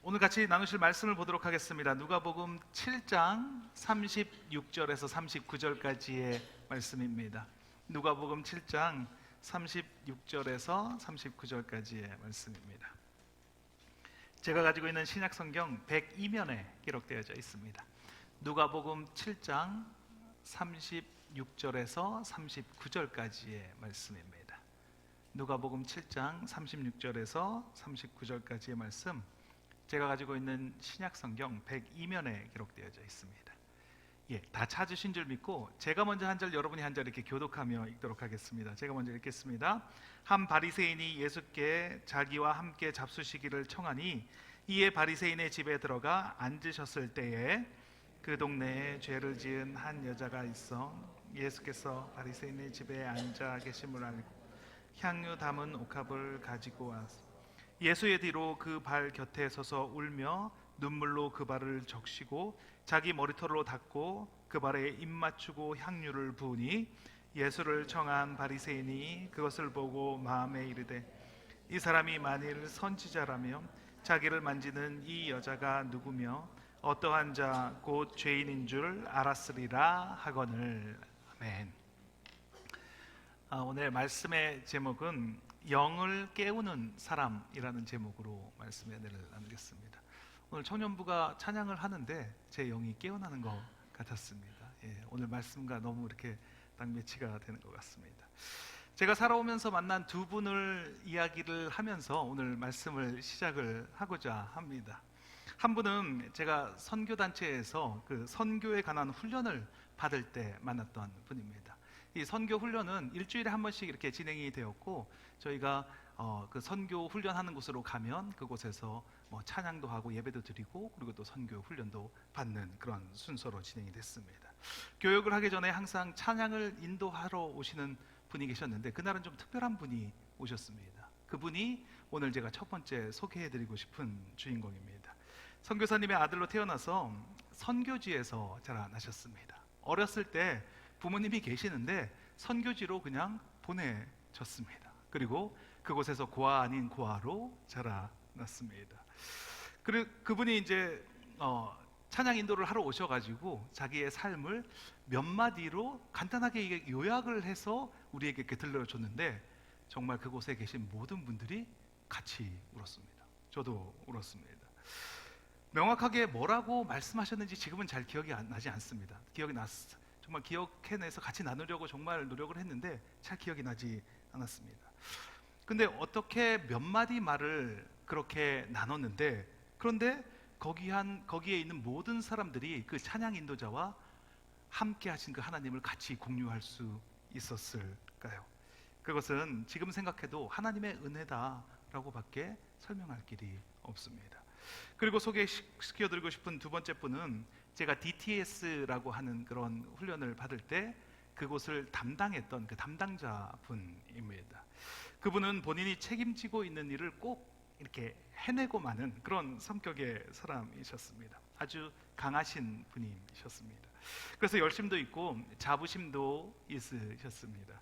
오늘 같이 나누실 말씀을 보도록 하겠습니다. 누가복음 7장 36절에서 39절까지의 말씀입니다. 누가복음 7장 36절에서 39절까지의 말씀입니다. 제가 가지고 있는 신약 성경 102면에 기록되어져 있습니다. 누가복음 7장 36절에서 39절까지의 말씀입니다. 누가복음 7장 36절에서 39절까지의 말씀, 제가 가지고 있는 신약 성경 102면에 기록되어져 있습니다. 다 찾으신 줄 믿고 제가 먼저 한 절, 여러분이 한 절 이렇게 교독하며 읽도록 하겠습니다. 제가 먼저 읽겠습니다. 한 바리새인이 예수께 자기와 함께 잡수시기를 청하니 이에 바리새인의 집에 들어가 앉으셨을 때에 그 동네에 죄를 지은 한 여자가 있어 예수께서 바리새인의 집에 앉아 계심을 알고 향유 담은 옥합을 가지고 와서 예수의 뒤로 그 발 곁에 서서 울며 눈물로 그 발을 적시고 자기 머리털로 닦고 그 발에 입 맞추고 향유를 부으니 예수를 청한 바리새인이 그것을 보고 마음에 이르되 이 사람이 만일 선지자라며 자기를 만지는 이 여자가 누구며 어떠한 자 곧 죄인인 줄 알았으리라 하거늘. 아멘. 오늘 말씀의 제목은 영을 깨우는 사람이라는 제목으로 말씀의 은혜를 나누겠습니다. 오늘 청년부가 찬양을 하는데 제 영이 깨어나는 것 같았습니다. 오늘 말씀과 너무 이렇게 딱 매치가 되는 것 같습니다. 제가 살아오면서 만난 두 분을 이야기를 하면서 오늘 말씀을 시작을 하고자 합니다. 한 분은 제가 선교단체에서 그 선교에 관한 훈련을 받을 때 만났던 분입니다. 이 선교 훈련은 일주일에 한 번씩 이렇게 진행이 되었고, 저희가 그 선교 훈련하는 곳으로 가면 그곳에서 찬양도 하고 예배도 드리고 그리고 또 선교 훈련도 받는 그런 순서로 진행이 됐습니다. 교육을 하기 전에 항상 찬양을 인도하러 오시는 분이 계셨는데 그날은 좀 특별한 분이 오셨습니다. 그분이 오늘 제가 첫 번째 소개해드리고 싶은 주인공입니다. 선교사님의 아들로 태어나서 선교지에서 자라나셨습니다. 어렸을 때 부모님이 계시는데 선교지로 그냥 보내졌습니다. 그리고 그곳에서 고아 아닌 고아로 자라났습니다. 그리고 그분이 이제 찬양 인도를 하러 오셔가지고 자기의 삶을 몇 마디로 간단하게 요약을 해서 우리에게 이렇게 들려줬는데 정말 그곳에 계신 모든 분들이 같이 울었습니다. 저도 울었습니다. 명확하게 뭐라고 말씀하셨는지 지금은 잘 기억이 나지 않습니다. 정말 기억해내서 같이 나누려고 정말 노력을 했는데 잘 기억이 나지 않았습니다. 근데 어떻게 몇 마디 말을 그렇게 나눴는데, 그런데 거기에 있는 모든 사람들이 그 찬양 인도자와 함께 하신 그 하나님을 같이 공유할 수 있었을까요? 그것은 지금 생각해도 하나님의 은혜다라고 밖에 설명할 길이 없습니다. 그리고 소개시켜드리고 싶은 두 번째 분은 제가 DTS라고 하는 그런 훈련을 받을 때 그곳을 담당했던 그 담당자 분입니다. 그분은 본인이 책임지고 있는 일을 꼭 이렇게 해내고 마는 그런 성격의 사람이셨습니다. 아주 강하신 분이셨습니다. 그래서 열심도 있고 자부심도 있으셨습니다.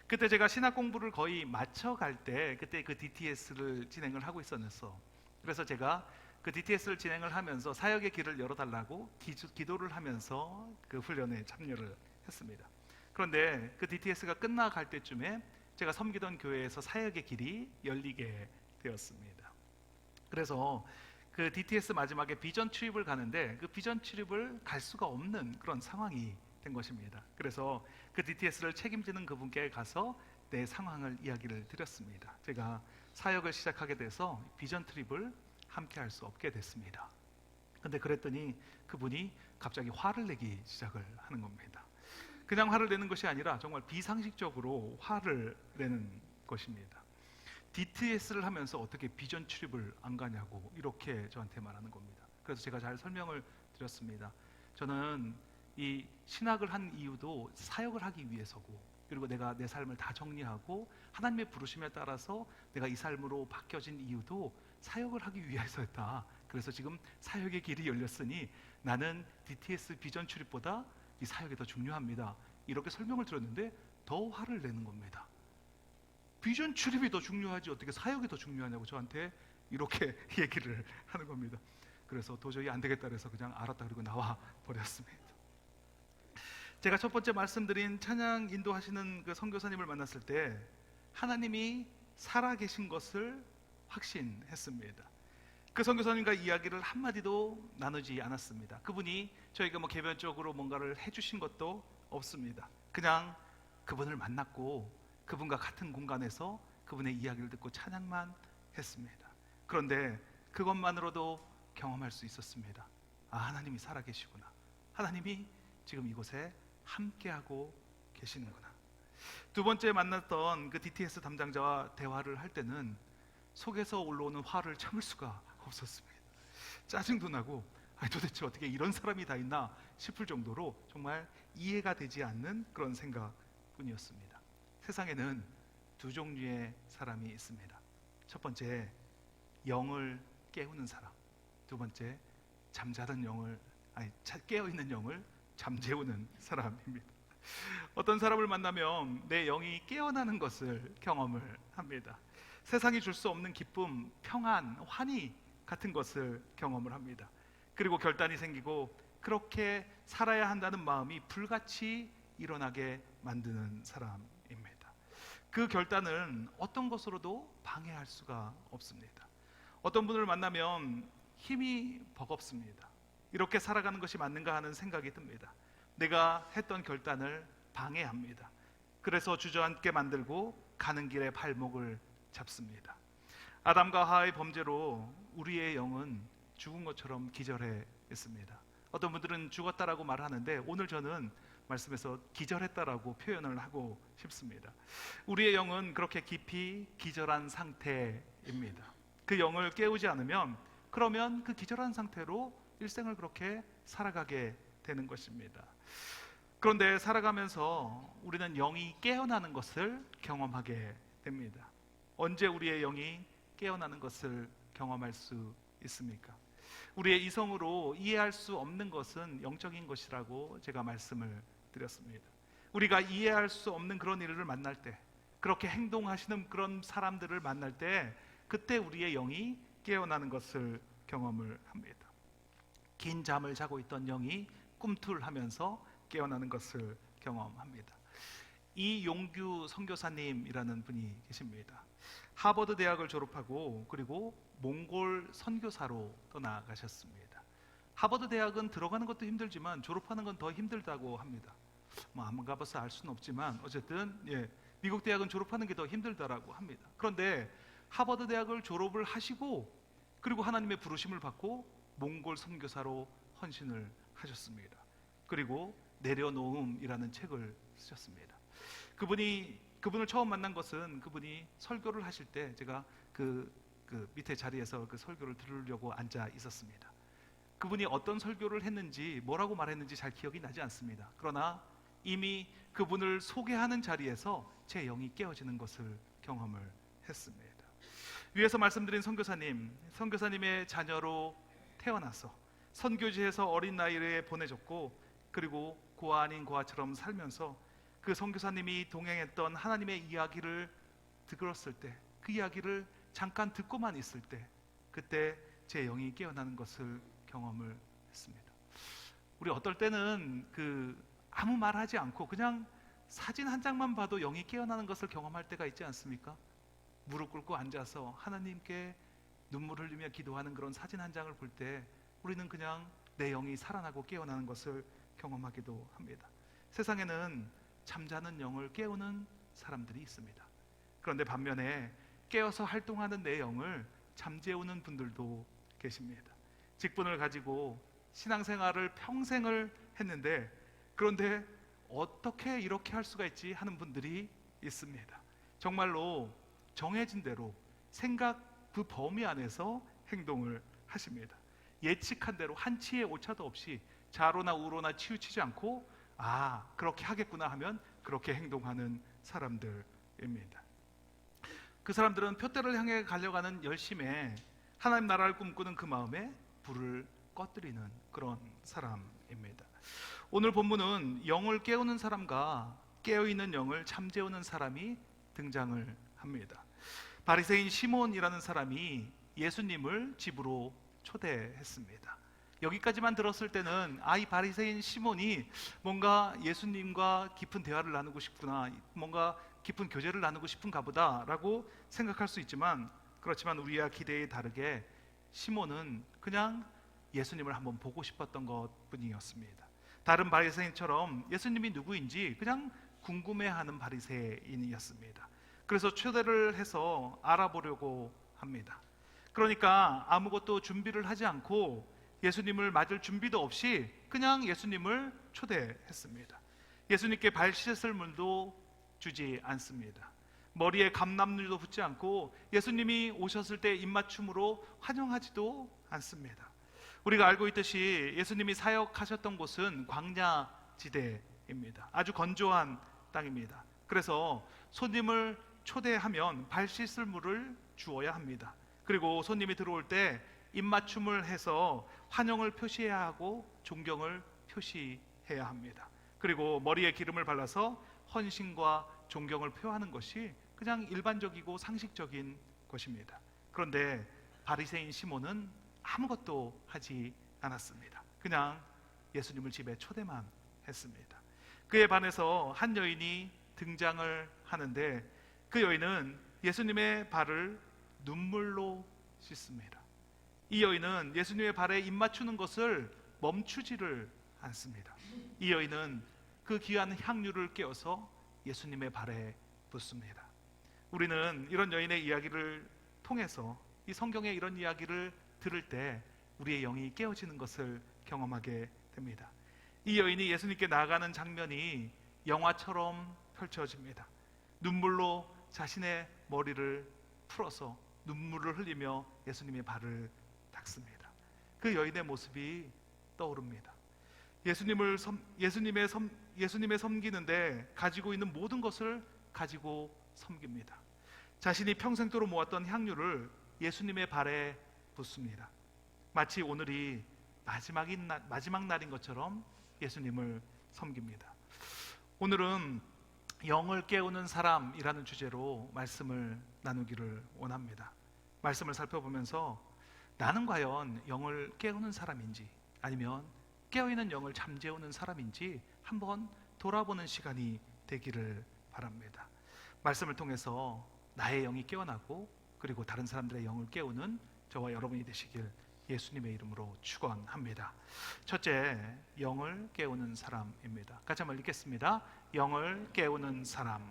그때 제가 신학 공부를 거의 마쳐갈 때 그때 그 DTS를 진행을 하고 있었어요. 그래서 제가 그 DTS를 진행을 하면서 사역의 길을 열어달라고 기도를 하면서 그 훈련에 참여를 했습니다. 그런데 그 DTS가 끝나갈 때쯤에 제가 섬기던 교회에서 사역의 길이 열리게 되었습니다. 그래서 그 DTS 마지막에 비전 트립을 가는데 그 비전 트립을 갈 수가 없는 그런 상황이 된 것입니다. 그래서 그 DTS를 책임지는 그분께 가서 내 상황을 이야기를 드렸습니다. 제가 사역을 시작하게 돼서 비전 트립을 함께 할 수 없게 됐습니다. 근데 그랬더니 그분이 갑자기 화를 내기 시작을 하는 겁니다. 그냥 화를 내는 것이 아니라 정말 비상식적으로 화를 내는 것입니다. DTS를 하면서 어떻게 비전 출입을 안 가냐고 이렇게 저한테 말하는 겁니다. 그래서 제가 잘 설명을 드렸습니다. 저는 이 신학을 한 이유도 사역을 하기 위해서고, 그리고 내가 내 삶을 다 정리하고 하나님의 부르심에 따라서 내가 이 삶으로 바뀌어진 이유도 사역을 하기 위해서였다. 그래서 지금 사역의 길이 열렸으니 나는 DTS 비전 출입보다 이 사역이 더 중요합니다. 이렇게 설명을 드렸는데 더 화를 내는 겁니다. 비전 출입이 더 중요하지 어떻게 사역이 더 중요하냐고 저한테 이렇게 얘기를 하는 겁니다. 그래서 도저히 안 되겠다 그래서 그냥 알았다 그리고 나와 버렸습니다. 제가 첫 번째 말씀드린 찬양 인도하시는 그 선교사님을 만났을 때 하나님이 살아계신 것을 확신했습니다. 그 선교사님과 이야기를 한마디도 나누지 않았습니다. 그분이 저희가 개별적으로 뭔가를 해주신 것도 없습니다. 그냥 그분을 만났고 그분과 같은 공간에서 그분의 이야기를 듣고 찬양만 했습니다. 그런데 그것만으로도 경험할 수 있었습니다. 아, 하나님이 살아계시구나. 하나님이 지금 이곳에 함께하고 계시는구나. 두 번째 만났던 그 DTS 담당자와 대화를 할 때는 속에서 올라오는 화를 참을 수가 없었습니다. 짜증도 나고 도대체 어떻게 이런 사람이 다 있나 싶을 정도로 정말 이해가 되지 않는 그런 생각뿐이었습니다. 세상에는 두 종류의 사람이 있습니다. 첫 번째, 영을 깨우는 사람. 두 번째, 깨어있는 영을 잠재우는 사람입니다. 어떤 사람을 만나면 내 영이 깨어나는 것을 경험을 합니다. 세상이 줄 수 없는 기쁨, 평안, 환희 같은 것을 경험을 합니다. 그리고 결단이 생기고 그렇게 살아야 한다는 마음이 불같이 일어나게 만드는 사람입니다. 그 결단은 어떤 것으로도 방해할 수가 없습니다. 어떤 분을 만나면 힘이 버겁습니다. 이렇게 살아가는 것이 맞는가 하는 생각이 듭니다. 내가 했던 결단을 방해합니다. 그래서 주저앉게 만들고 가는 길에 발목을 잡습니다. 아담과 하와의 범죄로 우리의 영은 죽은 것처럼 기절해 있습니다. 어떤 분들은 죽었다라고 말하는데 오늘 저는 말씀에서 기절했다라고 표현을 하고 싶습니다. 우리의 영은 그렇게 깊이 기절한 상태입니다. 그 영을 깨우지 않으면 그러면 그 기절한 상태로 일생을 그렇게 살아가게 되는 것입니다. 그런데 살아가면서 우리는 영이 깨어나는 것을 경험하게 됩니다. 언제 우리의 영이 깨어나는 것을 경험할 수 있습니까? 우리의 이성으로 이해할 수 없는 것은 영적인 것이라고 제가 말씀을 드렸습니다. 우리가 이해할 수 없는 그런 일을 만날 때, 그렇게 행동하시는 그런 사람들을 만날 때, 그때 우리의 영이 깨어나는 것을 경험을 합니다. 긴 잠을 자고 있던 영이 꿈틀하면서 깨어나는 것을 경험합니다. 이용규 선교사님이라는 분이 계십니다. 하버드 대학을 졸업하고 그리고 몽골 선교사로 떠나가셨습니다. 하버드 대학은 들어가는 것도 힘들지만 졸업하는 건 더 힘들다고 합니다. 안 가봐서 알 수는 없지만 어쨌든 미국 대학은 졸업하는 게 더 힘들다라고 합니다. 그런데 하버드 대학을 졸업을 하시고 그리고 하나님의 부르심을 받고 몽골 선교사로 헌신을 하셨습니다. 그리고 내려놓음이라는 책을 쓰셨습니다. 그분을 처음 만난 것은 그분이 설교를 하실 때 제가 그 밑에 자리에서 그 설교를 들으려고 앉아 있었습니다. 그분이 어떤 설교를 했는지 뭐라고 말했는지 잘 기억이 나지 않습니다. 그러나 이미 그분을 소개하는 자리에서 제 영이 깨어지는 것을 경험을 했습니다. 위에서 말씀드린 선교사님의 자녀로 태어나서 선교지에서 어린 나이에 보내졌고 그리고 고아 아닌 고아처럼 살면서 그 선교사님이 동행했던 하나님의 이야기를 들었을 때, 그 이야기를 잠깐 듣고만 있을 때, 그때 제 영이 깨어나는 것을 경험을 했습니다. 우리 어떨 때는 아무 말하지 않고 그냥 사진 한 장만 봐도 영이 깨어나는 것을 경험할 때가 있지 않습니까? 무릎 꿇고 앉아서 하나님께 눈물 흘리며 기도하는 그런 사진 한 장을 볼 때 우리는 그냥 내 영이 살아나고 깨어나는 것을 경험하기도 합니다. 세상에는 잠자는 영을 깨우는 사람들이 있습니다. 그런데 반면에 깨어서 활동하는 내 영을 잠재우는 분들도 계십니다. 직분을 가지고 신앙생활을 평생을 했는데 그런데 어떻게 이렇게 할 수가 있지 하는 분들이 있습니다. 정말로 정해진 대로 생각 그 범위 안에서 행동을 하십니다. 예측한 대로 한치의 오차도 없이 좌로나 우로나 치우치지 않고 그렇게 하겠구나 하면 그렇게 행동하는 사람들입니다. 그 사람들은 표대를 향해 가려가는 열심에 하나님 나라를 꿈꾸는 그 마음에 불을 꺼뜨리는 그런 사람입니다. 오늘 본문은 영을 깨우는 사람과 깨어있는 영을 잠재우는 사람이 등장을 합니다. 바리새인 시몬이라는 사람이 예수님을 집으로 초대했습니다. 여기까지만 들었을 때는 이 바리새인 시몬이 뭔가 예수님과 깊은 대화를 나누고 싶구나, 뭔가 깊은 교제를 나누고 싶은가 보다라고 생각할 수 있지만, 그렇지만 우리와 기대에 다르게 시몬은 그냥 예수님을 한번 보고 싶었던 것뿐이었습니다. 다른 바리새인처럼 예수님이 누구인지 그냥 궁금해하는 바리새인이었습니다. 그래서 초대를 해서 알아보려고 합니다. 그러니까 아무것도 준비를 하지 않고 예수님을 맞을 준비도 없이 그냥 예수님을 초대했습니다. 예수님께 발 씻을 물도 주지 않습니다. 머리에 감람류도 붓지 않고 예수님이 오셨을 때 입맞춤으로 환영하지도 않습니다. 우리가 알고 있듯이 예수님이 사역하셨던 곳은 광야지대입니다. 아주 건조한 땅입니다. 그래서 손님을 초대하면 발 씻을 물을 주어야 합니다. 그리고 손님이 들어올 때 입맞춤을 해서 환영을 표시해야 하고 존경을 표시해야 합니다. 그리고 머리에 기름을 발라서 헌신과 존경을 표하는 것이 그냥 일반적이고 상식적인 것입니다. 그런데 바리새인 시몬은 아무것도 하지 않았습니다. 그냥 예수님을 집에 초대만 했습니다. 그에 반해서 한 여인이 등장을 하는데, 그 여인은 예수님의 발을 눈물로 씻습니다. 이 여인은 예수님의 발에 입 맞추는 것을 멈추지를 않습니다. 이 여인은 그 귀한 향유를 깨어서 예수님의 발에 붓습니다. 우리는 이런 여인의 이야기를 통해서, 이 성경의 이런 이야기를 들을 때 우리의 영이 깨어지는 것을 경험하게 됩니다. 이 여인이 예수님께 나아가는 장면이 영화처럼 펼쳐집니다. 눈물로 자신의 머리를 풀어서 눈물을 흘리며 예수님의 발을 닦습니다. 그 여인의 모습이 떠오릅니다. 예수님을 섬기는데 가지고 있는 모든 것을 가지고 섬깁니다. 자신이 평생도록 모았던 향유를 예수님의 발에 붓습니다. 마치 오늘이 마지막 날인 것처럼 예수님을 섬깁니다. 오늘은 영을 깨우는 사람이라는 주제로 말씀을 나누기를 원합니다. 말씀을 살펴보면서 나는 과연 영을 깨우는 사람인지, 아니면 깨어있는 영을 잠재우는 사람인지 한번 돌아보는 시간이 되기를 바랍니다. 말씀을 통해서 나의 영이 깨어나고, 그리고 다른 사람들의 영을 깨우는 저와 여러분이 되시길 예수님의 이름으로 축원합니다. 첫째, 영을 깨우는 사람입니다. 같이 한번 읽겠습니다. 영을 깨우는 사람.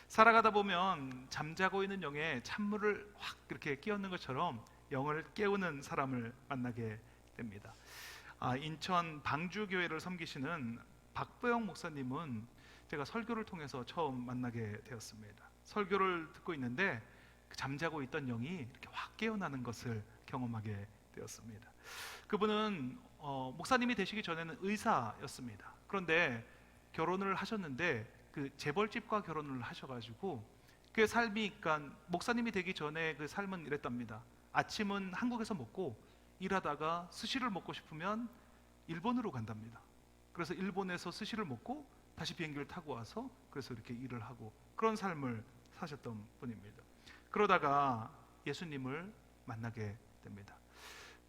살아가다 보면 잠자고 있는 영에 찬물을 확 이렇게 끼얹는 것처럼 영을 깨우는 사람을 만나게 됩니다. 인천 방주교회를 섬기시는 박보영 목사님은 제가 설교를 통해서 처음 만나게 되었습니다. 설교를 듣고 있는데 잠자고 있던 영이 이렇게 확 깨어나는 것을 경험하게 되었습니다. 그분은 목사님이 되시기 전에는 의사였습니다. 그런데 결혼을 하셨는데 그 재벌집과 결혼을 하셔가지고 그 삶이, 그러니까 목사님이 되기 전에 그 삶은 이랬답니다. 아침은 한국에서 먹고 일하다가 스시를 먹고 싶으면 일본으로 간답니다. 그래서 일본에서 스시를 먹고 다시 비행기를 타고 와서 그래서 이렇게 일을 하고 그런 삶을 사셨던 분입니다. 그러다가 예수님을 만나게 됩니다.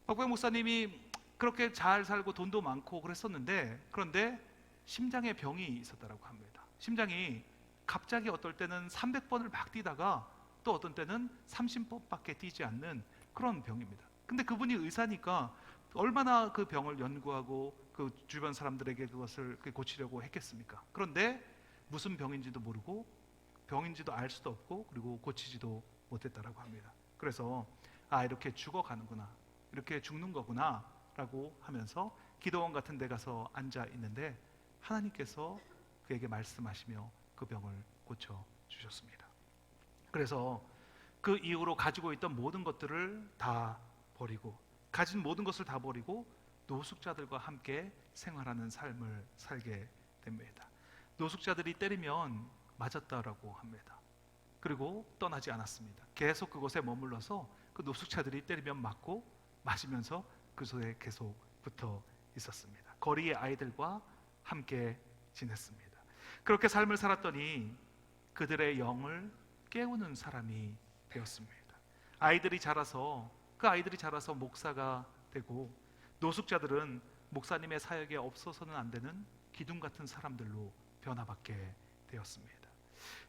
박보영 목사님이 그렇게 잘 살고 돈도 많고 그랬었는데, 그런데 심장에 병이 있었다고 합니다. 심장이 갑자기 어떨 때는 300번을 막 뛰다가 또 어떤 때는 30번밖에 뛰지 않는 그런 병입니다. 근데 그분이 의사니까 얼마나 그 병을 연구하고 그 주변 사람들에게 그것을 고치려고 했겠습니까? 그런데 무슨 병인지도 모르고 병인지도 알 수도 없고 그리고 고치지도 못했다라고 합니다. 그래서 이렇게 죽어가는구나, 이렇게 죽는 거구나 라고 하면서 기도원 같은 데 가서 앉아 있는데 하나님께서 그에게 말씀하시며 그 병을 고쳐 주셨습니다. 그래서 그 이후로 가지고 있던 모든 것들을 다 버리고, 가진 모든 것을 다 버리고 노숙자들과 함께 생활하는 삶을 살게 됩니다. 노숙자들이 때리면 맞았다라고 합니다. 그리고 떠나지 않았습니다. 계속 그곳에 머물러서 그 노숙자들이 때리면 맞고 맞으면서 그 속에 계속 붙어 있었습니다. 거리의 아이들과 함께 지냈습니다. 그렇게 삶을 살았더니 그들의 영을 깨우는 사람이 되었습니다. 아이들이 자라서 그 아이들이 자라서 목사가 되고, 노숙자들은 목사님의 사역에 없어서는 안 되는 기둥 같은 사람들로 변화받게 되었습니다.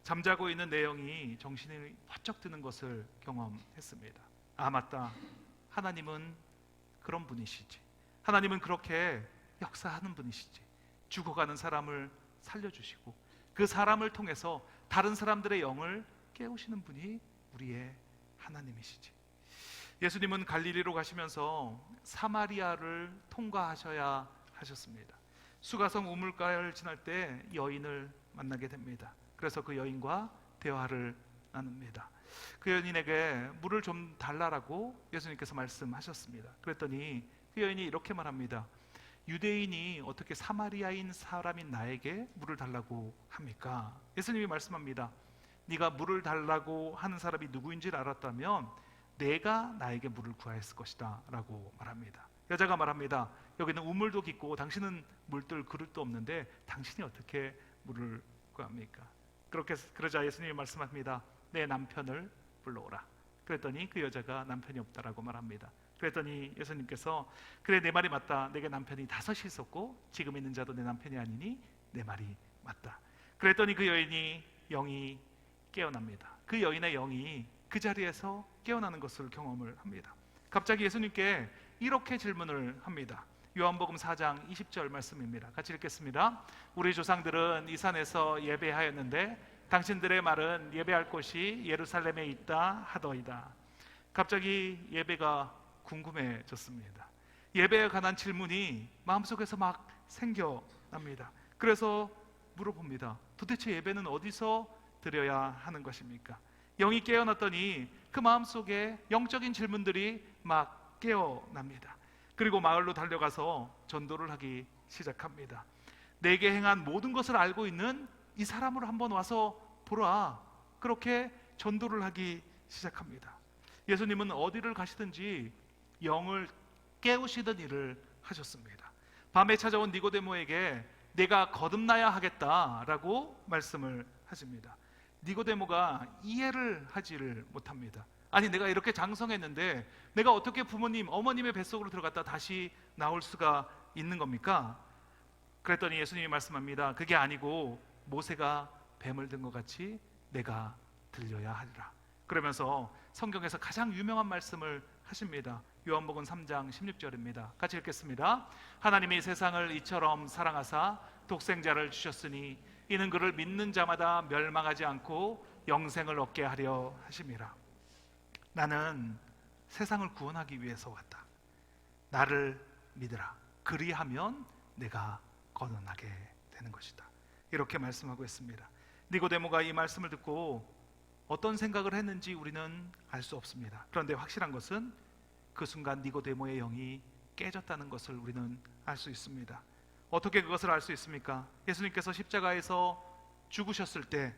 잠자고 있는 내 영이 정신이 번쩍 드는 것을 경험했습니다. 아, 맞다. 하나님은 그런 분이시지. 하나님은 그렇게 역사하는 분이시지. 죽어가는 사람을 살려주시고 그 사람을 통해서 다른 사람들의 영을 깨우시는 분이 우리의 하나님이시지. 예수님은 갈릴리로 가시면서 사마리아를 통과하셔야 하셨습니다. 수가성 우물가를 지날 때 여인을 만나게 됩니다. 그래서 그 여인과 대화를 나눕니다. 그 여인에게 물을 좀 달라라고 예수님께서 말씀하셨습니다. 그랬더니 그 여인이 이렇게 말합니다. 유대인이 어떻게 사마리아인 사람인 나에게 물을 달라고 합니까? 예수님이 말씀합니다. 네가 물을 달라고 하는 사람이 누구인지를 알았다면 내가 나에게 물을 구하였을 것이다 라고 말합니다. 여자가 말합니다. 여기는 우물도 깊고 당신은 물들 그릇도 없는데 당신이 어떻게 물을 구합니까? 그러자 예수님이 말씀합니다. 내 남편을 불러오라. 그랬더니 그 여자가 남편이 없다라고 말합니다. 그랬더니 예수님께서 그래, 내 말이 맞다. 내게 남편이 5이 있었고 지금 있는 자도 내 남편이 아니니 내 말이 맞다. 그랬더니 그 여인이 영이 깨어납니다. 그 여인의 영이 그 자리에서 깨어나는 것을 경험을 합니다. 갑자기 예수님께 이렇게 질문을 합니다. 요한복음 4장 20절 말씀입니다. 같이 읽겠습니다. 우리 조상들은 이 산에서 예배하였는데 당신들의 말은 예배할 곳이 예루살렘에 있다 하더이다. 갑자기 예배가 궁금해졌습니다. 예배에 관한 질문이 마음속에서 막 생겨납니다. 그래서 물어봅니다. 도대체 예배는 어디서 드려야 하는 것입니까? 영이 깨어났더니 그 마음속에 영적인 질문들이 막 깨어납니다. 그리고 마을로 달려가서 전도를 하기 시작합니다. 내게 행한 모든 것을 알고 있는 이 사람을 한번 와서 보라. 그렇게 전도를 하기 시작합니다. 예수님은 어디를 가시든지 영을 깨우시던 일을 하셨습니다. 밤에 찾아온 니고데모에게 내가 거듭나야 하겠다라고 말씀을 하십니다. 니고데모가 이해를 하지를 못합니다. 아니, 내가 이렇게 장성했는데 내가 어떻게 부모님, 어머님의 뱃속으로 들어갔다 다시 나올 수가 있는 겁니까? 그랬더니 예수님이 말씀합니다. 그게 아니고 모세가 뱀을 든 것 같이 내가 들려야 하리라. 그러면서 성경에서 가장 유명한 말씀을 하십니다. 요한복음 3장 16절입니다. 같이 읽겠습니다. 하나님이 세상을 이처럼 사랑하사 독생자를 주셨으니 이는 그를 믿는 자마다 멸망하지 않고 영생을 얻게 하려 하심이라. 나는 세상을 구원하기 위해서 왔다. 나를 믿으라. 그리하면 내가 거듭나게 되는 것이다. 이렇게 말씀하고 있습니다. 니고데모가 이 말씀을 듣고 어떤 생각을 했는지 우리는 알 수 없습니다. 그런데 확실한 것은 그 순간 니고데모의 영이 깨졌다는 것을 우리는 알 수 있습니다. 어떻게 그것을 알 수 있습니까? 예수님께서 십자가에서 죽으셨을 때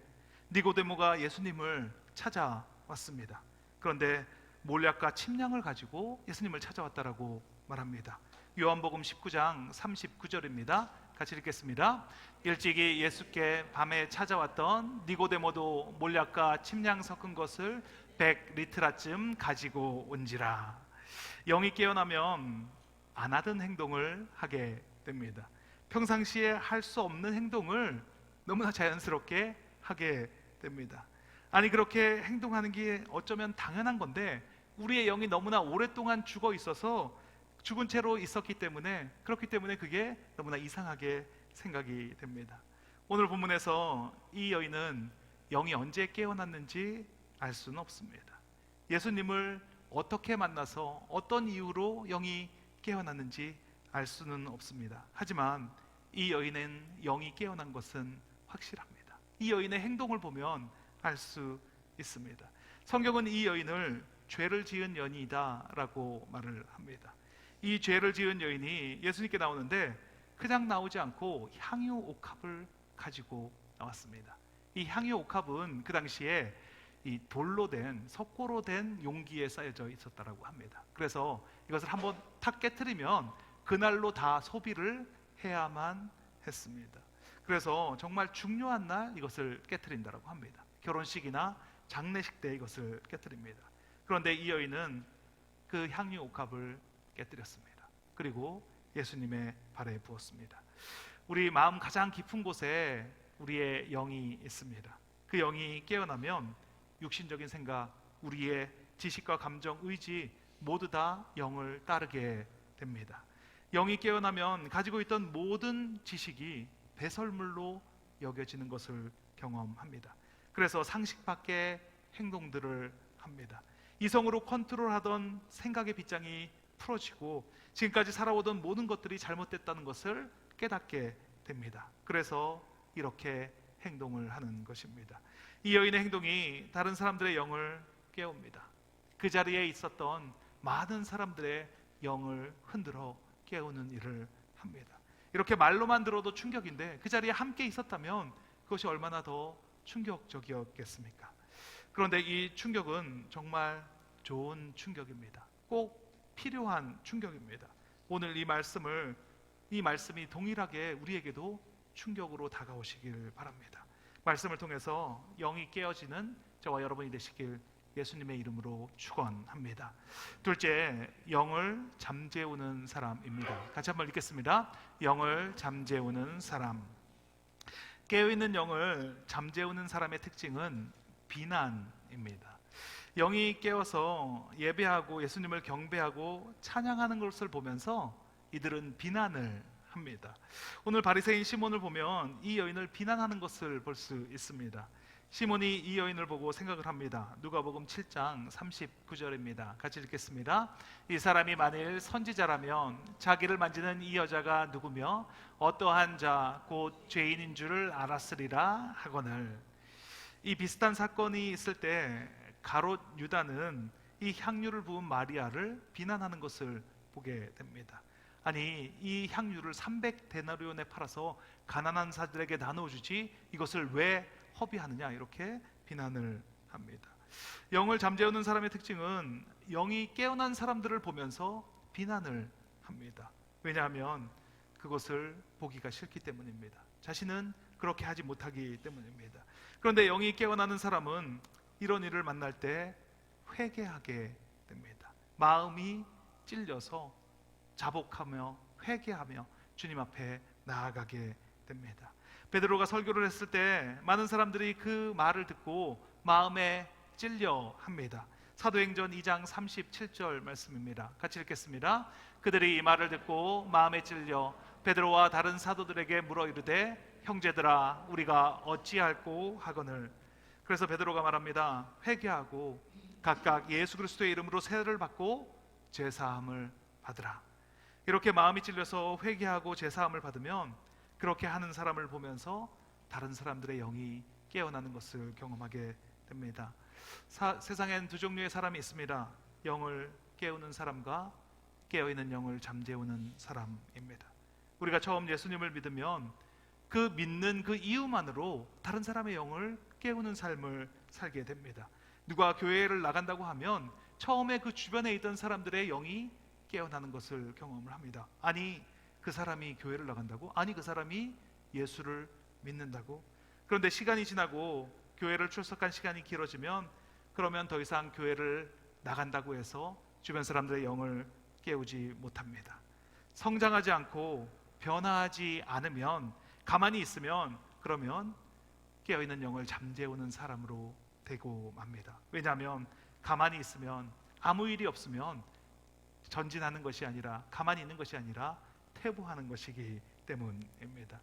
니고데모가 예수님을 찾아왔습니다. 그런데 몰약과 침량을 가지고 예수님을 찾아왔다라고 말합니다. 요한복음 19장 39절입니다. 같이 읽겠습니다. 일찍이 예수께 밤에 찾아왔던 니고데모도 몰약과 침량 섞은 것을 100리트라쯤 가지고 온지라. 영이 깨어나면 안 하던 행동을 하게 됩니다. 평상시에 할 수 없는 행동을 너무나 자연스럽게 하게 됩니다. 아니, 그렇게 행동하는 게 어쩌면 당연한 건데 우리의 영이 너무나 오랫동안 죽어 있어서 죽은 채로 있었기 때문에, 그렇기 때문에 그게 너무나 이상하게 생각이 됩니다. 오늘 본문에서 이 여인은 영이 언제 깨어났는지 알 수는 없습니다. 예수님을 어떻게 만나서 어떤 이유로 영이 깨어났는지 알 수는 없습니다. 하지만 이 여인은 영이 깨어난 것은 확실합니다. 이 여인의 행동을 보면 알 수 있습니다. 성경은 이 여인을 죄를 지은 여인이다 라고 말을 합니다. 이 죄를 지은 여인이 예수님께 나오는데 그냥 나오지 않고 향유 옥합을 가지고 나왔습니다. 이 향유 옥합은 그 당시에 이 돌로 된, 석고로 된 용기에 쌓여져 있었다라고 합니다. 그래서 이것을 한번 탁 깨트리면 그날로 다 소비를 해야만 했습니다. 그래서 정말 중요한 날 이것을 깨트린다라고 합니다. 결혼식이나 장례식 때 이것을 깨트립니다. 그런데 이 여인은 그 향유 옥합을 깨뜨렸습니다. 그리고 예수님의 발에 부었습니다. 우리 마음 가장 깊은 곳에 우리의 영이 있습니다. 그 영이 깨어나면 육신적인 생각, 우리의 지식과 감정, 의지 모두 다 영을 따르게 됩니다. 영이 깨어나면 가지고 있던 모든 지식이 배설물로 여겨지는 것을 경험합니다. 그래서 상식 밖의 행동들을 합니다. 이성으로 컨트롤하던 생각의 빗장이 풀어지고 지금까지 살아오던 모든 것들이 잘못됐다는 것을 깨닫게 됩니다. 그래서 이렇게 행동을 하는 것입니다. 이 여인의 행동이 다른 사람들의 영을 깨웁니다. 그 자리에 있었던 많은 사람들의 영을 흔들어 깨우는 일을 합니다. 이렇게 말로만 들어도 충격인데 그 자리에 함께 있었다면 그것이 얼마나 더 충격적이었겠습니까? 그런데 이 충격은 정말 좋은 충격입니다. 꼭 필요한 충격입니다. 오늘 이 말씀이 동일하게 우리에게도 충격으로 다가오시길 바랍니다. 말씀을 통해서 영이 깨어지는 저와 여러분이 되시길 예수님의 이름으로 축원합니다. 둘째, 영을 잠재우는 사람입니다. 같이 한번 읽겠습니다. 영을 잠재우는 사람. 깨어있는 영을 잠재우는 사람의 특징은 비난입니다. 영이 깨어서 예배하고 예수님을 경배하고 찬양하는 것을 보면서 이들은 비난을 합니다. 오늘 바리새인 시몬을 보면 이 여인을 비난하는 것을 볼 수 있습니다. 시몬이 이 여인을 보고 생각을 합니다. 누가복음 7장 39절입니다. 같이 읽겠습니다. 이 사람이 만일 선지자라면 자기를 만지는 이 여자가 누구며 어떠한 자 곧 죄인인 줄을 알았으리라 하거늘. 이 비슷한 사건이 있을 때 가롯 유다는 이 향유를 부은 마리아를 비난하는 것을 보게 됩니다. 아니, 이 향유를 300데나리온에 팔아서 가난한 자들에게 나눠주지 이것을 왜 허비하느냐, 이렇게 비난을 합니다. 영을 잠재우는 사람의 특징은 영이 깨어난 사람들을 보면서 비난을 합니다. 왜냐하면 그것을 보기가 싫기 때문입니다. 자신은 그렇게 하지 못하기 때문입니다. 그런데 영이 깨어나는 사람은 이런 일을 만날 때 회개하게 됩니다. 마음이 찔려서 자복하며 회개하며 주님 앞에 나아가게 됩니다. 베드로가 설교를 했을 때 많은 사람들이 그 말을 듣고 마음에 찔려 합니다. 사도행전 2장 37절 말씀입니다. 같이 읽겠습니다. 그들이 이 말을 듣고 마음에 찔려 베드로와 다른 사도들에게 물어 이르되 형제들아 우리가 어찌할꼬 하거늘. 그래서 베드로가 말합니다. 회개하고 각각 예수 그리스도의 이름으로 세례를 받고 제사함을 받으라. 이렇게 마음이 찔려서 회개하고 제사함을 받으면 그렇게 하는 사람을 보면서 다른 사람들의 영이 깨어나는 것을 경험하게 됩니다. 세상엔 두 종류의 사람이 있습니다. 영을 깨우는 사람과 깨어있는 영을 잠재우는 사람입니다. 우리가 처음 예수님을 믿으면 그 믿는 그 이유만으로 다른 사람의 영을 깨우는 삶을 살게 됩니다. 누가 교회를 나간다고 하면 처음에 그 주변에 있던 사람들의 영이 깨어나는 것을 경험을 합니다. 아니, 그 사람이 교회를 나간다고? 아니, 그 사람이 예수를 믿는다고? 그런데 시간이 지나고 교회를 출석한 시간이 길어지면 그러면 더 이상 교회를 나간다고 해서 주변 사람들의 영을 깨우지 못합니다. 성장하지 않고 변화하지 않으면, 가만히 있으면 그러면 깨어있는 영을 잠재우는 사람으로 되고 맙니다. 왜냐하면 가만히 있으면, 아무 일이 없으면 전진하는 것이 아니라, 가만히 있는 것이 아니라 퇴보하는 것이기 때문입니다.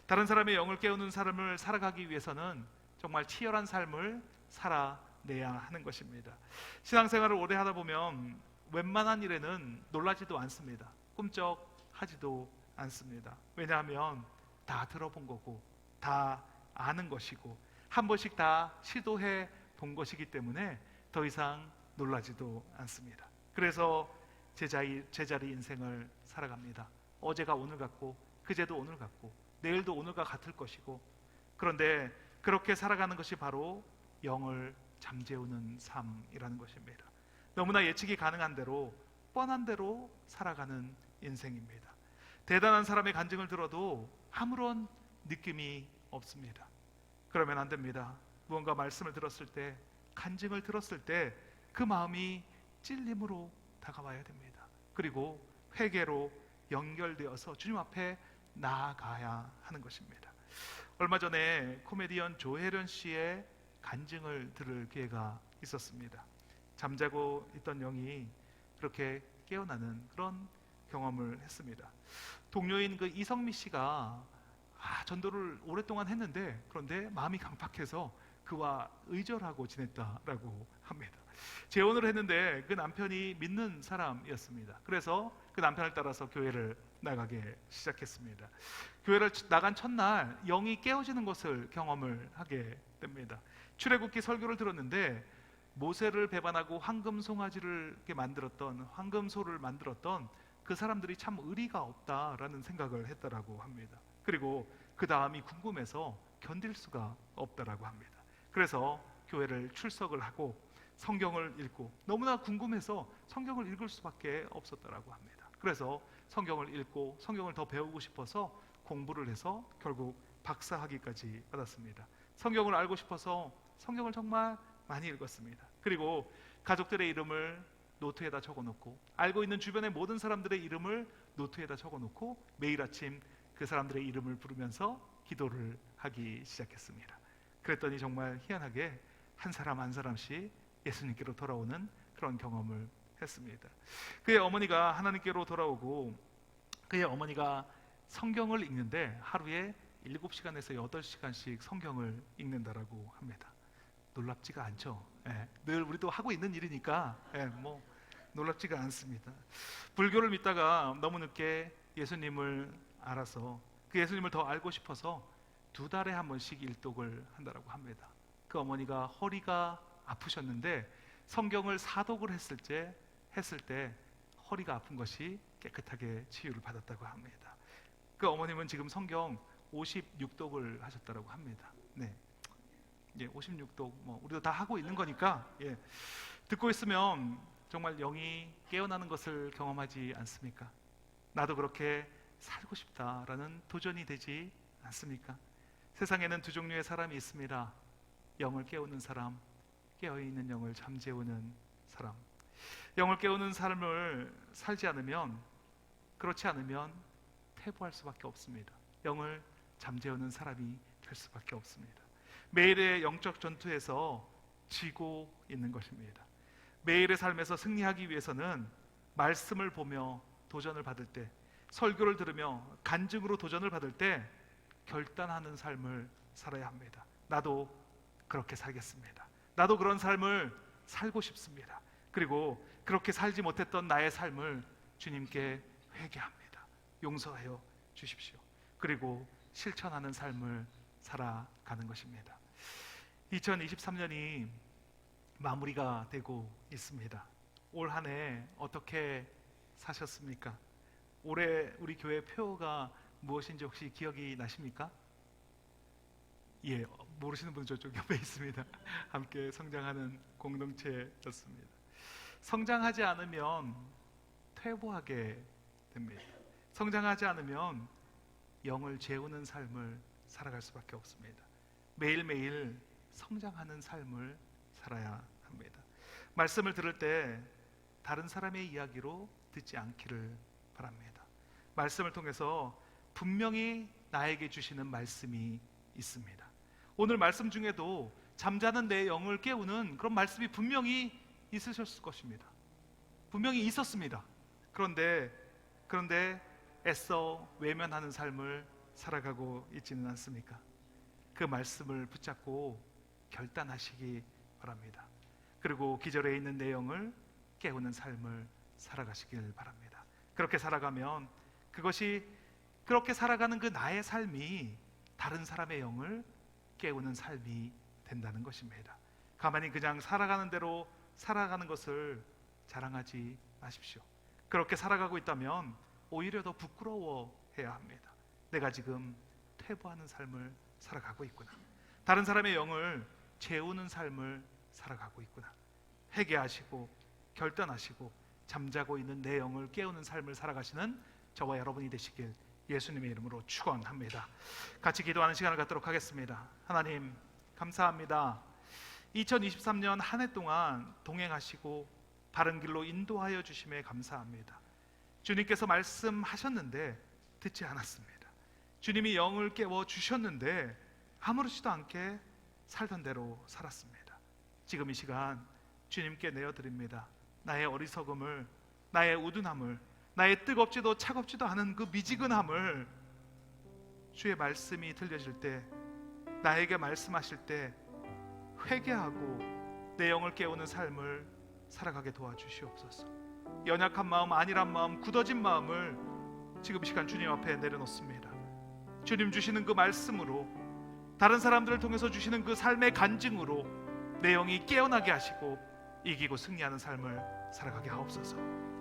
다른 사람의 영을 깨우는 삶을 살아가기 위해서는 정말 치열한 삶을 살아내야 하는 것입니다. 신앙생활을 오래 하다 보면 웬만한 일에는 놀라지도 않습니다. 꿈쩍하지도 않습니다. 왜냐하면 다 들어본 거고 다 아는 것이고 한 번씩 다 시도해 본 것이기 때문에 더 이상 놀라지도 않습니다. 그래서 제자리 인생을 살아갑니다. 어제가 오늘 같고 그제도 오늘 같고 내일도 오늘과 같을 것이고, 그런데 그렇게 살아가는 것이 바로 영을 잠재우는 삶이라는 것입니다. 너무나 예측이 가능한 대로, 뻔한 대로 살아가는 인생입니다. 대단한 사람의 간증을 들어도 아무런 느낌이 없습니다. 그러면 안 됩니다. 무언가 말씀을 들었을 때, 간증을 들었을 때 그 마음이 찔림으로 다가와야 됩니다. 그리고 회개로 연결되어서 주님 앞에 나아가야 하는 것입니다. 얼마 전에 코미디언 조혜련 씨의 간증을 들을 기회가 있었습니다. 잠자고 있던 영이 그렇게 깨어나는 그런 경험을 했습니다. 동료인 그 이성미 씨가 전도를 오랫동안 했는데 그런데 마음이 강팍해서 그와 의절하고 지냈다라고 합니다. 재혼을 했는데 그 남편이 믿는 사람이었습니다. 그래서 그 남편을 따라서 교회를 나가게 시작했습니다. 교회를 나간 첫날 영이 깨어지는 것을 경험을 하게 됩니다. 출애굽기 설교를 들었는데 모세를 배반하고 황금 송아지를 이렇게 만들었던, 황금소를 만들었던 그 사람들이 참 의리가 없다라는 생각을 했다라고 합니다. 그리고 그 다음이 궁금해서 견딜 수가 없다라고 합니다. 그래서 교회를 출석을 하고 성경을 읽고 너무나 궁금해서 성경을 읽을 수밖에 없었다라고 합니다. 그래서 성경을 읽고 성경을 더 배우고 싶어서 공부를 해서 결국 박사학위까지 받았습니다. 성경을 알고 싶어서 성경을 정말 많이 읽었습니다. 그리고 가족들의 이름을 노트에다 적어놓고 알고 있는 주변의 모든 사람들의 이름을 노트에다 적어놓고 매일 아침 그 사람들의 이름을 부르면서 기도를 하기 시작했습니다. 그랬더니 정말 희한하게 한 사람 한 사람씩 예수님께로 돌아오는 그런 경험을 했습니다. 그의 어머니가 하나님께로 돌아오고 그의 어머니가 성경을 읽는데 하루에 7시간에서 8시간씩 성경을 읽는다라고 합니다. 놀랍지가 않죠. 늘 우리도 하고 있는 일이니까 뭐 놀랍지가 않습니다. 불교를 믿다가 너무 늦게 예수님을 알아서 그 예수님을 더 알고 싶어서 2달에 한 번씩 일독을 한다라고 합니다. 그 어머니가 허리가 아프셨는데 성경을 사독을 했을 때 허리가 아픈 것이 깨끗하게 치유를 받았다고 합니다. 그 어머님은 지금 성경 56독을 하셨다라고 합니다. 네. 56독 우리도 다 하고 있는 거니까 듣고 있으면 정말 영이 깨어나는 것을 경험하지 않습니까? 나도 그렇게 살고 싶다라는 도전이 되지 않습니까? 세상에는 두 종류의 사람이 있습니다. 영을 깨우는 사람, 깨어있는 영을 잠재우는 사람. 영을 깨우는 삶을 살지 않으면, 그렇지 않으면 퇴보할 수밖에 없습니다. 영을 잠재우는 사람이 될 수밖에 없습니다. 매일의 영적 전투에서 지고 있는 것입니다. 매일의 삶에서 승리하기 위해서는 말씀을 보며 도전을 받을 때, 설교를 들으며 간증으로 도전을 받을 때 결단하는 삶을 살아야 합니다. 나도 그렇게 살겠습니다. 나도 그런 삶을 살고 싶습니다. 그리고 그렇게 살지 못했던 나의 삶을 주님께 회개합니다. 용서하여 주십시오. 그리고 실천하는 삶을 살아가는 것입니다. 2023년이 마무리가 되고 있습니다. 올 한 해 어떻게 사셨습니까? 올해 우리 교회 표어가 무엇인지 혹시 기억이 나십니까? 모르시는 분 저쪽 옆에 있습니다. 함께 성장하는 공동체였습니다. 성장하지 않으면 퇴보하게 됩니다. 성장하지 않으면 영을 재우는 삶을 살아갈 수밖에 없습니다. 매일매일 성장하는 삶을 살아야 합니다. 말씀을 들을 때 다른 사람의 이야기로 듣지 않기를 바랍니다. 말씀을 통해서 분명히 나에게 주시는 말씀이 있습니다. 오늘 말씀 중에도 잠자는 내 영을 깨우는 그런 말씀이 분명히 있으셨을 것입니다. 분명히 있었습니다. 그런데 애써 외면하는 삶을 살아가고 있지는 않습니까? 그 말씀을 붙잡고 결단하시기 바랍니다. 그리고 기절해 있는 내 영을 깨우는 삶을 살아가시길 바랍니다. 그렇게 살아가면 그렇게 살아가는 그 나의 삶이 다른 사람의 영을 깨우는 삶이 된다는 것입니다. 가만히 그냥 살아가는 대로 살아가는 것을 자랑하지 마십시오. 그렇게 살아가고 있다면 오히려 더 부끄러워해야 합니다. 내가 지금 퇴보하는 삶을 살아가고 있구나. 다른 사람의 영을 재우는 삶을 살아가고 있구나. 회개하시고 결단하시고 잠자고 있는 내 영을 깨우는 삶을 살아가시는 저와 여러분이 되시길 예수님의 이름으로 축원합니다. 같이 기도하는 시간을 갖도록 하겠습니다. 하나님 감사합니다. 2023년 한 해 동안 동행하시고 바른 길로 인도하여 주심에 감사합니다. 주님께서 말씀하셨는데 듣지 않았습니다. 주님이 영을 깨워 주셨는데 아무렇지도 않게 살던 대로 살았습니다. 지금 이 시간 주님께 내어드립니다. 나의 어리석음을, 나의 우둔함을, 나의 뜨겁지도 차갑지도 않은 그 미지근함을 주의 말씀이 들려질 때, 나에게 말씀하실 때 회개하고 내 영을 깨우는 삶을 살아가게 도와주시옵소서. 연약한 마음, 안일한 마음, 굳어진 마음을 지금 이 시간 주님 앞에 내려놓습니다. 주님 주시는 그 말씀으로, 다른 사람들을 통해서 주시는 그 삶의 간증으로 내 영이 깨어나게 하시고 이기고 승리하는 삶을 살아가게 하옵소서.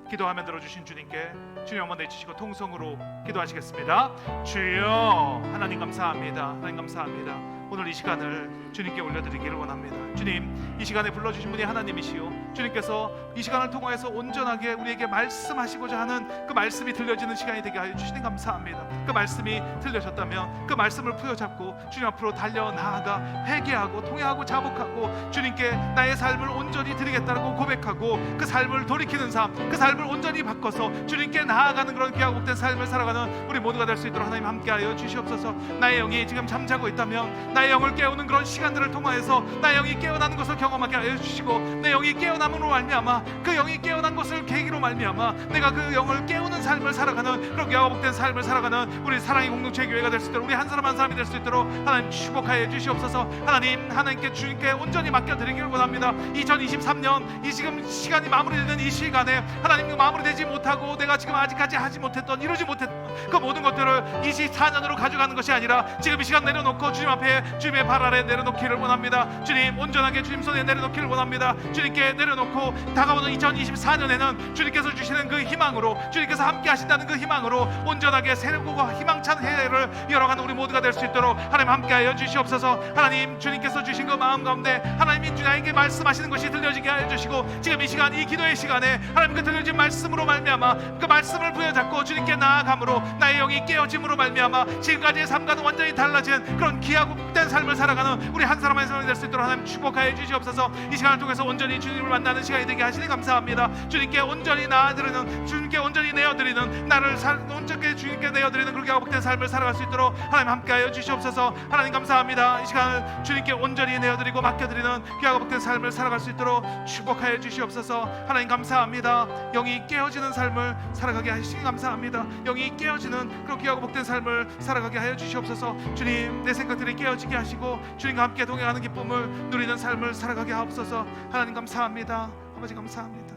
기도하면 들어주신 주님께 주님 한번 내주시고 통성으로 기도하시겠습니다. 주여, 하나님 감사합니다. 하나님 감사합니다. 오늘 이 시간을 주님께 올려드리기를 원합니다. 주님, 이 시간에 불러주신 분이 하나님이시오. 주님께서 이 시간을 통하여서 온전하게 우리에게 말씀하시고자 하는 그 말씀이 들려지는 시간이 되게 하여 주시니 감사합니다. 그 말씀이 들려졌다면 그 말씀을 부여잡고 주님 앞으로 달려나아가 회개하고 통회하고 자복하고 주님께 나의 삶을 온전히 드리겠다고 고백하고 그 삶을 돌이키는 삶, 그 삶을 온전히 바꿔서 주님께 나아가는 그런 귀하고 복된 삶을 살아가는 우리 모두가 될 수 있도록 하나님 함께하여 주시옵소서. 나의 영이 지금 잠자고 있다면 나의 영을 깨우는 그런 시간들을 통하여서 나의 영이 깨어나는 것을 경험하게 하여 주시고, 내 영이 깨어남으로 말미암아, 그 영이 깨어난 것을 계기로 말미암아 내가 그 영을 깨우는 삶을 살아가는 그런 귀하고 복된 삶을 살아가는 우리 사랑의 공동체 교회가 될 수 있도록, 우리 한 사람 한 사람이 될 수 있도록 하나님 축복하여 주시옵소서. 하나님께 주님께 온전히 맡겨드리기를 원합니다. 2023년 이 지금 시간이 마무리되는 이 시간에 하나님, 그 마무리되지 못하고 내가 지금 아직까지 하지 못했던, 이루지 못했던 그 모든 것들을 24년으로 가져가는 것이 아니라 지금 이 시간 내려놓고 주님 앞에, 주님의 발 아래 내려놓기를 원합니다. 주님, 온전하게 주님 손에 내려놓기를 원합니다. 주님께 내려놓고 다가오는 2024년에는 주님께서 주시는 그 희망으로, 주님께서 함께 하신다는 그 희망으로 온전하게 새롭고 희망찬 해를 열어가는 우리 모두가 될 수 있도록 하나님 함께하여 주시옵소서. 하나님, 주님께서 주신 그 마음 가운데 하나님이 주님에게 말씀하시는 것이 들려지게 하여 주시고, 지금 이 시간, 이 기도의 시간에 하나님 그 들려진 말씀으로 말미암아 그 말씀을 부여잡고 주님께 나아감으로 나의 영이 깨어짐으로 말미암아 지금까지의 삶과는 완전히 달라진 그런 귀하고 복된 삶을 살아가는 우리 한 사람 한 사람이 될 수 있도록 하나님 축복하여 주시옵소서. 이 시간을 통해서 온전히 주님을 만나는 시간이 되게 하시니 감사합니다. 주님께 온전히 나아드리는, 주님께 온전히 내어드리는, 나를 온전히 주님께 내어드리는 그렇게 복된 삶을 살아갈 수 있도록 하나님 함께하여 주시옵소서. 하나님 감사합니다. 이 시간을 주님께 온전히 내어드리고 맡겨드리는 귀하고 복된 삶을 살아갈 수 있도록 축복하여 주시옵소서. 하나님 감사합니다. 영이 깨어지는 삶을 살아가게 하시니 감사합니다. 영이 깨어지는 그런 귀하고 복된 삶을 살아가게 하여 주시옵소서. 주님, 내 생각들이 깨어지게 하시고 주님과 함께 동행하는 기쁨을 누리는 삶을 살아가게 하옵소서. 하나님 감사합니다. 아버지 감사합니다.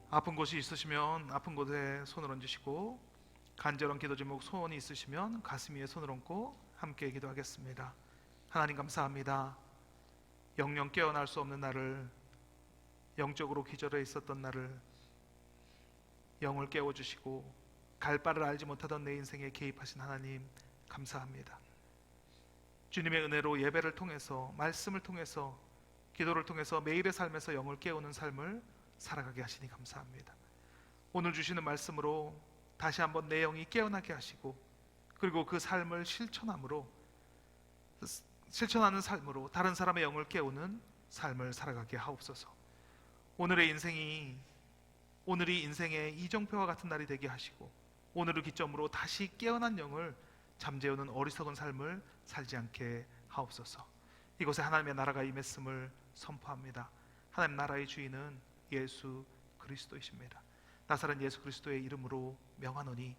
아픈 곳이 있으시면 아픈 곳에 손을 얹으시고, 간절한 기도 제목 소원이 있으시면 가슴 위에 손을 얹고 함께 기도하겠습니다. 하나님 감사합니다. 영영 깨어날 수 없는 나를, 영적으로 기절해 있었던 나를 영을 깨워주시고 갈 바를 알지 못하던 내 인생에 개입하신 하나님 감사합니다. 주님의 은혜로 예배를 통해서, 말씀을 통해서, 기도를 통해서 매일의 삶에서 영을 깨우는 삶을 살아가게 하시니 감사합니다. 오늘 주시는 말씀으로 다시 한번 내 영이 깨어나게 하시고, 그리고 그 삶을 실천하는 삶으로 다른 사람의 영을 깨우는 삶을 살아가게 하옵소서. 오늘이 인생의 이정표와 같은 날이 되게 하시고, 오늘을 기점으로 다시 깨어난 영을 잠재우는 어리석은 삶을 살지 않게 하옵소서. 이곳에 하나님의 나라가 임했음을 선포합니다. 하나님 나라의 주인은 예수 그리스도이십니다. 나사렛 예수 그리스도의 이름으로 명하노니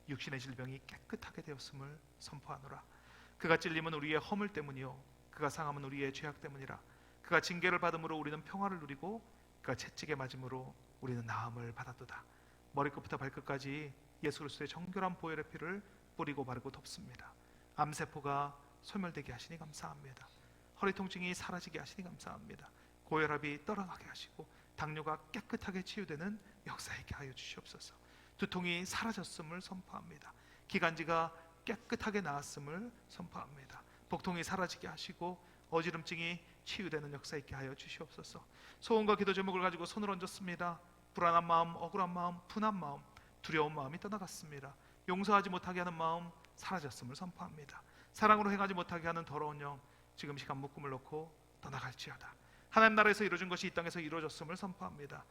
육신의 질병이 깨끗하게 되었음을 선포하노라. 그가 찔림은 우리의 허물 때문이요 그가 상함은 우리의 죄악 때문이라. 그가 징계를 받음으로 우리는 평화를 누리고 그가 채찍에 맞음으로 우리는 나음을 받았도다. 머리끝부터 발끝까지 예수 그리스도의 정결한 보혈의 피를 뿌리고 바르고 덮습니다. 암세포가 소멸되게 하시니 감사합니다. 허리 통증이 사라지게 하시니 감사합니다. 고혈압이 떨어가게 하시고 당뇨가 깨끗하게 치유되는 역사 있게 하여 주시옵소서. 두통이 사라졌음을 선포합니다. 기관지가 깨끗하게 나았음을 선포합니다. 복통이 사라지게 하시고 어지럼증이 치유되는 역사 있게 하여 주시옵소서. 소원과 기도 제목을 가지고 손을 얹었습니다. 불안한 마음, 억울한 마음, 분한 마음, 두려운 마음이 떠나갔습니다. 용서하지 못하게 하는 마음 사라졌음을 선포합니다. 사랑으로 행하지 못하게 하는 더러운 영, 지금 시간 묶음을 놓고 떠나갈지어다. 하나님 나라에서 이루어진 것이 이 땅에서 이루어졌음을 선포합니다.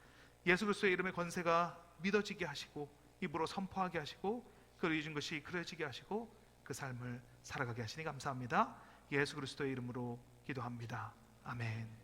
예수 그리스도의 이름의 권세가 믿어지게 하시고 입으로 선포하게 하시고 그 이루어진 것이 그려지게 하시고 그 삶을 살아가게 하시니 감사합니다. 예수 그리스도의 이름으로 기도합니다. 아멘.